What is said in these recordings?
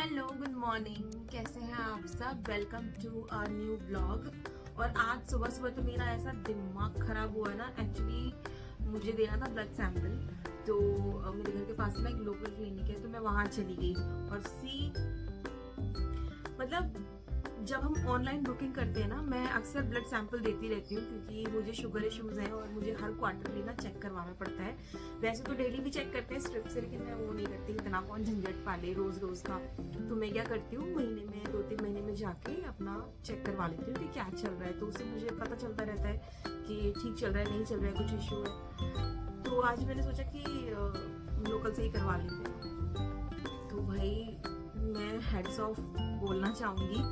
Hello good morning, कैसे हैं आप सब। Welcome to our new blog. और आज सुबह सुबह तो मेरा ऐसा दिमाग खराब हुआ ना, एक्चुअली मुझे देना था ब्लड सैंपल। तो मेरे घर के पास में एक लोकल क्लिनिक है, तो मैं वहाँ चली गई। और मतलब जब हम ऑनलाइन बुकिंग करते हैं ना, मैं अक्सर ब्लड सैंपल देती रहती हूँ क्योंकि मुझे शुगर इश्यूज हैं और मुझे हर क्वार्टरली ना चेक करवाना पड़ता है। वैसे तो डेली भी चेक करते हैं स्ट्रिप से, लेकिन मैं वो नहीं करती, इतना कौन झंझट पाले रोज रोज का। तो मैं क्या करती हूँ, महीने में 2-3 महीने में जाके अपना चेक करवा लेती हूँ कि क्या चल रहा है। तो उससे मुझे पता चलता रहता है कि ठीक चल रहा है, नहीं चल रहा है, कुछ इशू है। तो आज मैंने सोचा कि लोकल से ही करवा लेते हैं। तो भाई मैं हेड्स ऑफ बोलना चाहूँगी,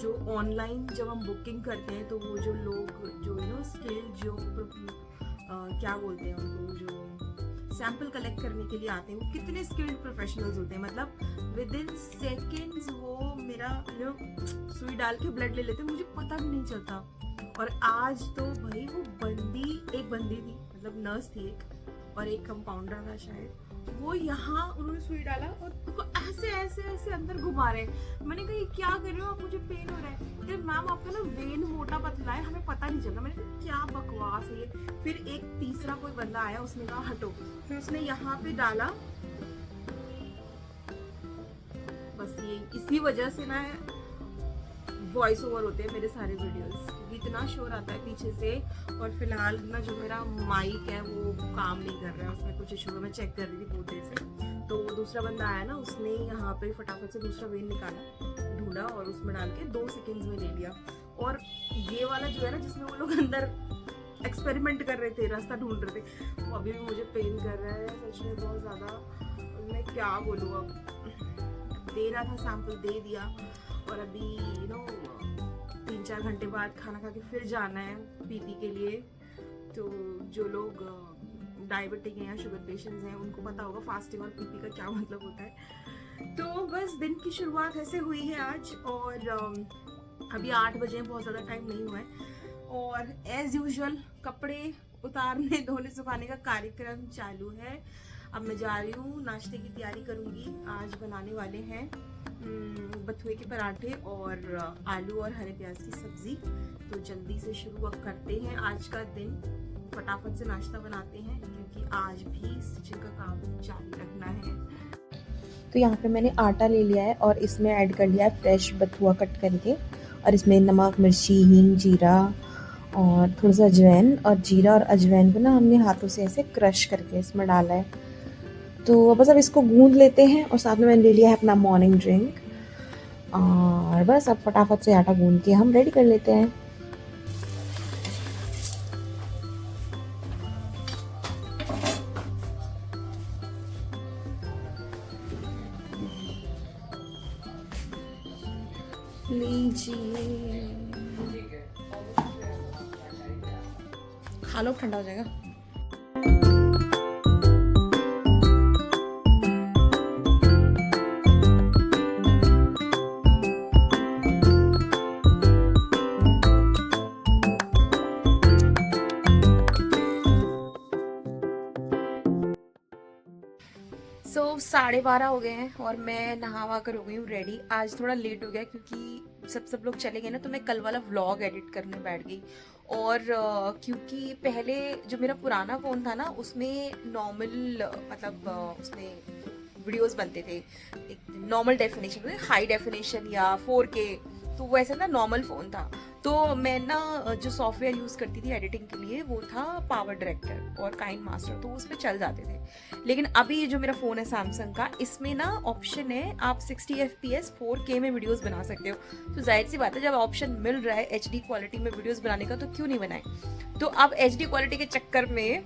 जो ऑनलाइन जब हम बुकिंग करते हैं तो वो जो लोग जो स्किल्ड जो क्या बोलते हैं उनको, जो सैंपल कलेक्ट करने के लिए आते हैं, वो कितने स्किल्ड प्रोफेशनल्स होते हैं। मतलब विद इन सेकेंड्स वो मेरा सुई डाल के ब्लड ले लेते हैं, मुझे पता भी नहीं चलता। और आज तो भाई वो एक बंदी थी, मतलब नर्स थी एक, और एक कंपाउंडर था शायद, वो यहाँ उन्होंने सुई डाला और उसको ऐसे ऐसे ऐसे अंदर घुमा रहे। मैंने कहा ये क्या कर रहे हो आप, मुझे पेन हो रहा है। फिर मैम आपका ना वेन मोटा पतला है, हमें पता नहीं चलता। मैंने कहा क्या बकवास है ये। फिर एक तीसरा कोई बंदा आया, उसने कहा हटो, फिर उसने यहाँ पे डाला। बस ये इसी वजह से ना वॉइस ओवर होते हैं मेरे सारे वीडियोस, क्योंकि इतना शोर आता है पीछे से। और फिलहाल ना जो मेरा माइक है वो काम नहीं कर रहा है, उसमें कुछ इशू है। मैं चेक कर रही थी बहुत देर से। तो दूसरा बंदा आया ना, उसने यहाँ पे फटाफट से दूसरा वेन निकाला, ढूंढा और उसमें डाल के 2 सेकेंड्स में ले लिया। और ये वाला जो है ना, जिसमें वो लोग अंदर एक्सपेरिमेंट कर रहे थे, रास्ता ढूंढ रहे थे, वो अभी भी मुझे पेन कर रहा है सच में बहुत ज़्यादा। मैं क्या बोलूँ, अब देना था सैंपल, दे दिया। और अभी 3-4 घंटे बाद खाना खा के फिर जाना है पीपी के लिए। तो जो लोग डायबिटिक हैं या शुगर पेशेंट्स हैं, उनको पता होगा फास्टिंग और पीपी का क्या मतलब होता है। तो बस दिन की शुरुआत ऐसे हुई है आज। और अभी 8 बजे, बहुत ज़्यादा टाइम नहीं हुआ है। और एज यूजुअल कपड़े उतारने धोने सुखाने का कार्यक्रम चालू है। अब मैं जा रही हूँ, नाश्ते की तैयारी करूँगी। आज बनाने वाले हैं बथुए के पराठे और आलू और हरे प्याज की सब्जी। तो जल्दी से शुरू करते हैं आज का दिन, फटाफट से नाश्ता बनाते हैं क्योंकि आज भी स्टिचिंग का काम जारी रखना है। तो यहाँ पे मैंने आटा ले लिया है और इसमें ऐड कर लिया है फ्रेश बथुआ कट करके। और इसमें नमक, मिर्ची, हींग, जीरा और थोड़ा सा अजवाइन। और जीरा और अजवाइन को ना हमने हाथों से ऐसे क्रश करके इसमें डाला है। तो बस अब इसको गूंद लेते हैं। और साथ में मैंने ले लिया है अपना मॉर्निंग ड्रिंक। और बस अब फटाफट से आटा गूंद के हम रेडी कर लेते हैं। लीजिए, खा लो, ठंडा हो जाएगा। सो 12:30 हो गए हैं और मैं नहावा कर हो गई हूँ रेडी। आज थोड़ा लेट हो गया क्योंकि सब लोग चले गए ना, तो मैं कल वाला व्लॉग एडिट करने बैठ गई। और क्योंकि पहले जो मेरा पुराना फ़ोन था ना, उसमें नॉर्मल मतलब उसमें वीडियोस बनते थे एक नॉर्मल डेफिनेशन में, हाई डेफिनेशन या 4K। तो वैसे ना नॉर्मल फ़ोन था। तो मैं ना जो सॉफ्टवेयर यूज़ करती थी एडिटिंग के लिए, वो था पावर डायरेक्टर और काइन मास्टर, तो उस पर चल जाते थे। लेकिन अभी ये जो मेरा फ़ोन है सैमसंग का, इसमें ना ऑप्शन है आप 60 FPS 4K में वीडियोस बना सकते हो। तो जाहिर सी बात है, जब ऑप्शन मिल रहा है HD क्वालिटी में वीडियोस बनाने का, तो क्यों नहीं बनाए। तो अब HD क्वालिटी के चक्कर में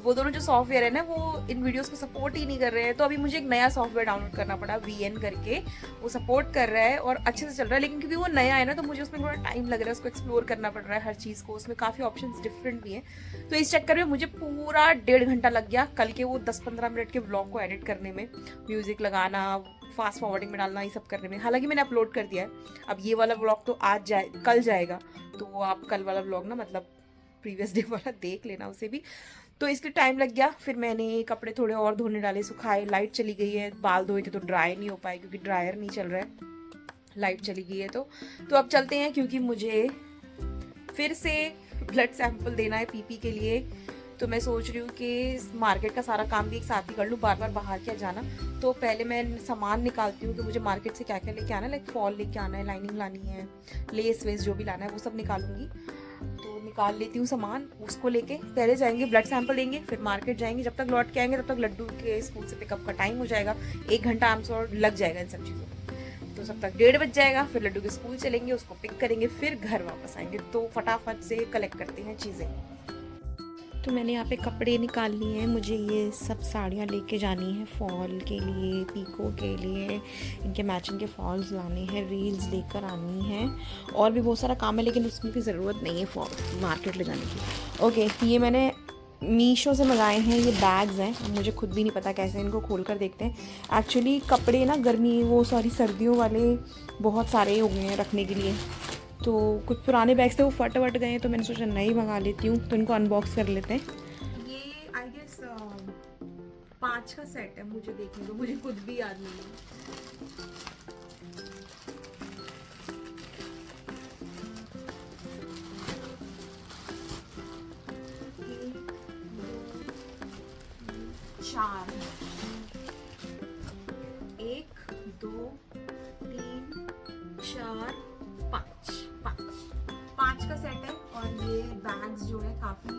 वो दोनों जो सॉफ्टवेयर है ना, वो इन वीडियोस को सपोर्ट ही नहीं कर रहे हैं। तो अभी मुझे एक नया सॉफ्टवेयर डाउनलोड करना पड़ा, VN करके। वो सपोर्ट कर रहा है और अच्छे से चल रहा है, लेकिन क्योंकि वो नया है ना, तो मुझे उसमें थोड़ा टाइम लग रहा है, उसको एक्सप्लोर करना पड़ रहा है हर चीज़ को। उसमें काफ़ी ऑप्शंस डिफरेंट भी हैं। तो इस चक्कर में मुझे पूरा 1.5 घंटा लग गया कल के वो 10-15 मिनट के व्लॉग को एडिट करने में, म्यूज़िक लगाना, फास्ट फॉरवर्डिंग में डालना, ये सब करने में। हालांकि मैंने अपलोड कर दिया है। अब ये वाला व्लॉग तो कल जाएगा। तो आप कल वाला व्लॉग ना, मतलब प्रीवियस डे वाला देख लेना उसे भी। तो इसलिए टाइम लग गया। फिर मैंने कपड़े थोड़े और धोने डाले, सुखाए, लाइट चली गई है, बाल धोए थे तो ड्राई नहीं हो पाए क्योंकि ड्रायर नहीं चल रहा है, लाइट चली गई है। तो अब चलते हैं क्योंकि मुझे फिर से ब्लड सैंपल देना है पीपी के लिए। तो मैं सोच रही हूँ कि मार्केट का सारा काम भी एक साथ ही कर लूँ, बार बार बाहर क्या जाना। तो पहले मैं सामान निकालती हूँ कि मुझे मार्केट से क्या क्या लेके आना है, लाइक फॉल लेके आना है, लाइनिंग लानी है, लेस वेस जो भी लाना है वो सब निकालूंगी। तो निकाल लेती हूँ सामान, उसको लेके पहले जाएंगे ब्लड सैंपल देंगे, फिर मार्केट जाएंगे। जब तक लौट के आएंगे तब तक लड्डू के स्कूल से पिकअप का टाइम हो जाएगा, 1 घंटा आमतौर लग जाएगा इन सब चीज़ों में। तो सब तक 1:30 बज जाएगा, फिर लड्डू के स्कूल चलेंगे, उसको पिक करेंगे, फिर घर वापस आएंगे। तो फटाफट से कलेक्ट करते हैं चीज़ें। तो मैंने यहाँ पे कपड़े निकाल लिए हैं, मुझे ये सब साड़ियाँ लेके जानी है फॉल के लिए, पीको के लिए, इनके मैचिंग के फॉल्स लाने हैं, रील्स लेकर आनी है, और भी बहुत सारा काम है लेकिन उसमें भी ज़रूरत नहीं है फॉल मार्केट ले जाने की। ओके, ये मैंने मीशो से मंगाए हैं, ये बैग्स हैं। मुझे खुद भी नहीं पता कैसे, इनको खोल कर देखते हैं। एक्चुअली कपड़े ना सर्दियों वाले बहुत सारे हो गए हैं रखने के लिए, तो कुछ पुराने बैग्स थे वो फट गए हैं, तो मैंने सोचा नई मंगा लेती हूँ। तो इनको अनबॉक्स कर लेते हैं। ये आई गेस 5 का सेट है, मुझे देखने को, मुझे खुद भी याद नहीं है। चार, 1 2 3 4 5 का सेट है। और ये बैग्स जो है काफी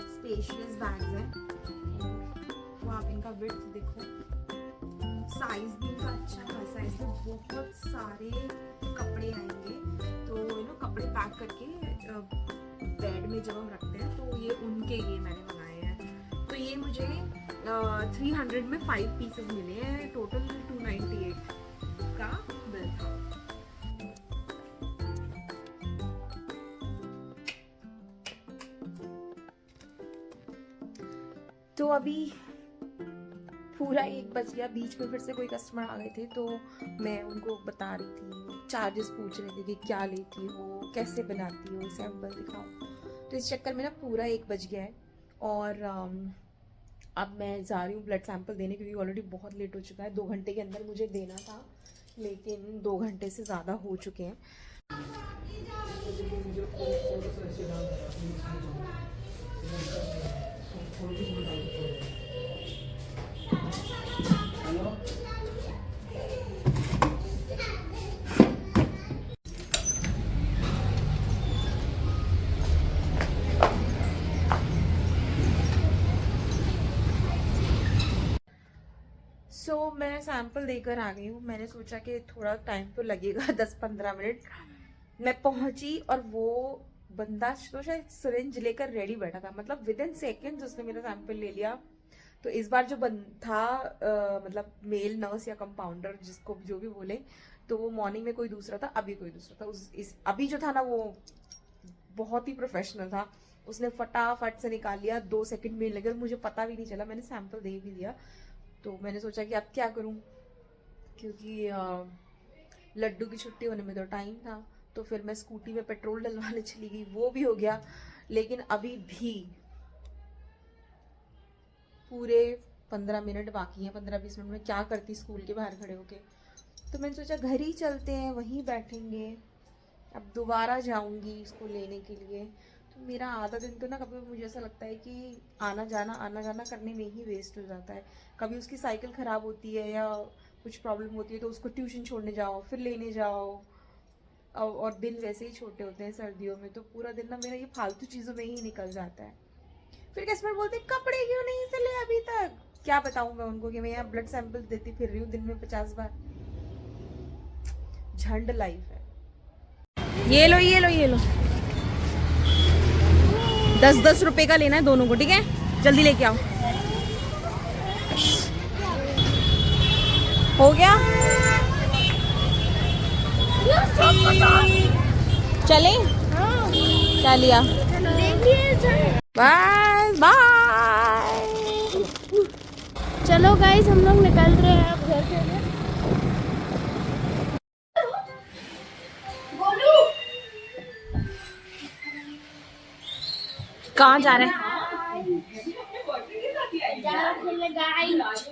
स्पेशियस बैग्स हैं। तो आप इनका विड्थ देखो, साइज भी इनका अच्छा खासा है, इसमें बहुत सारे कपड़े आएंगे। तो कपड़े पैक करके बेड में जब हम रखते हैं तो ये उनके ये मैंने मंगाए हैं। तो ये मुझे 300 में 5 पीसेस मिले हैं, टोटल 298 का बिल था। तो अभी पूरा 1 बज गया, बीच में फिर से कोई कस्टमर आ गए थे, तो मैं उनको बता रही थी, चार्जेस पूछ रहे थे कि क्या लेती हो, कैसे बनाती हो, सैंपल दिखाओ। तो इस चक्कर में ना पूरा 1 बज गया है। और अब मैं जा रही हूँ ब्लड सैंपल देने, क्योंकि ऑलरेडी बहुत लेट हो चुका है। 2 घंटे के अंदर मुझे देना था, लेकिन 2 घंटे से ज़्यादा हो चुके हैं। मैं सैंपल देकर आ गई हूँ। मैंने सोचा कि थोड़ा टाइम तो लगेगा, 10-15 मिनट। मैं पहुंची और वो बंदा तो शायद सिरिंज लेकर रेडी बैठा था, मतलब विद इन सेकेंड्स उसने मेरा सैंपल ले लिया। तो इस बार जो था मतलब मेल नर्स या कंपाउंडर, जिसको जो भी बोले, तो वो मॉर्निंग में कोई दूसरा था, अभी कोई दूसरा था। अभी जो था ना वो बहुत ही प्रोफेशनल था, उसने फटाफट से निकाल लिया, 2 सेकंड में लगे, मुझे पता भी नहीं चला, मैंने सैंपल दे भी दिया। तो मैंने सोचा कि अब क्या करूं, क्योंकि लड्डू की छुट्टी होने में तो टाइम था। तो फिर मैं स्कूटी में पेट्रोल डलवाने चली गई, वो भी हो गया। लेकिन अभी भी पूरे 15 मिनट बाकी हैं। 15-20 मिनट में क्या करती स्कूल के बाहर खड़े होके। तो मैंने सोचा घर ही चलते हैं, वहीं बैठेंगे। अब दोबारा जाऊंगी इसको लेने के लिए। तो मेरा आधा दिन तो ना कभी मुझे ऐसा लगता है कि आना जाना करने में ही वेस्ट हो जाता है। कभी उसकी साइकिल ख़राब होती है या कुछ प्रॉब्लम होती है तो उसको ट्यूशन छोड़ने जाओ, फिर लेने जाओ, और दिन वैसे ही छोटे होते हैं सर्दियों में, तो पूरा दिन ना मेरा ये फालतू चीज़ों में ही निकल जाता है। फिर कस्टमर बोलते कपड़े क्यों नहीं सिले अभी तक। क्या बताऊँ मैं उनको कि मैं यहाँ ब्लड सैंपल देती फिर रही हूँ दिन में 50 बार। झंड लाइफ है। ये लो 10-10 रुपए का लेना है दोनों को, ठीक है? जल्दी लेके आओ। हो गया? चले? क्या लिया? Bye bye. चलो गाइस, हम लोग निकल रहे हैं अब घर के लिए। कहाँ जा रहे हैं? खेलने गाइस।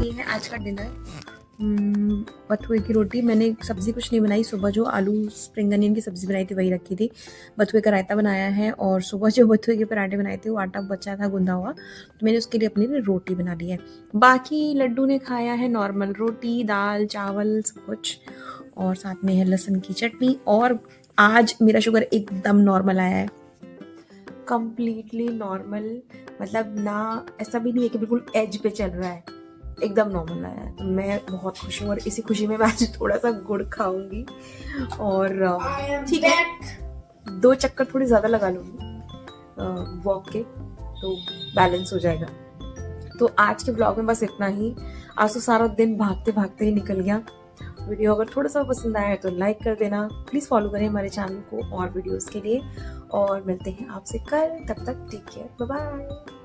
ये है आज का डिनर। बथुए की रोटी। मैंने सब्ज़ी कुछ नहीं बनाई, सुबह जो आलू स्प्रिंग अनियन की सब्ज़ी बनाई थी वही रखी थी। बथुए का रायता बनाया है और सुबह जो बथुए के पराठे बनाए थे वो आटा बचा था गूंदा हुआ, तो मैंने उसके लिए अपने लिए रोटी बना ली है। बाकी लड्डू ने खाया है नॉर्मल रोटी, दाल, चावल, सब कुछ, और साथ में है लहसुन की चटनी। और आज मेरा शुगर एकदम नॉर्मल आया है, कम्प्लीटली नॉर्मल। मतलब ना ऐसा भी नहीं है कि बिल्कुल एज पे चल रहा है, एकदम नॉर्मल आया है। तो मैं बहुत खुश हूँ और इसी खुशी में मैं आज थोड़ा सा गुड़ खाऊंगी और ठीक है, 2 चक्कर थोड़ी ज़्यादा लगा लूँगी वॉक के, तो बैलेंस हो जाएगा। तो आज के ब्लॉग में बस इतना ही। आज तो सारा दिन भागते भागते ही निकल गया। वीडियो अगर थोड़ा सा पसंद आया है तो लाइक कर देना, प्लीज़ फॉलो करें हमारे चैनल को और वीडियोस के लिए, और मिलते हैं आपसे कल। तब तक टेक केयर, बाय बाय।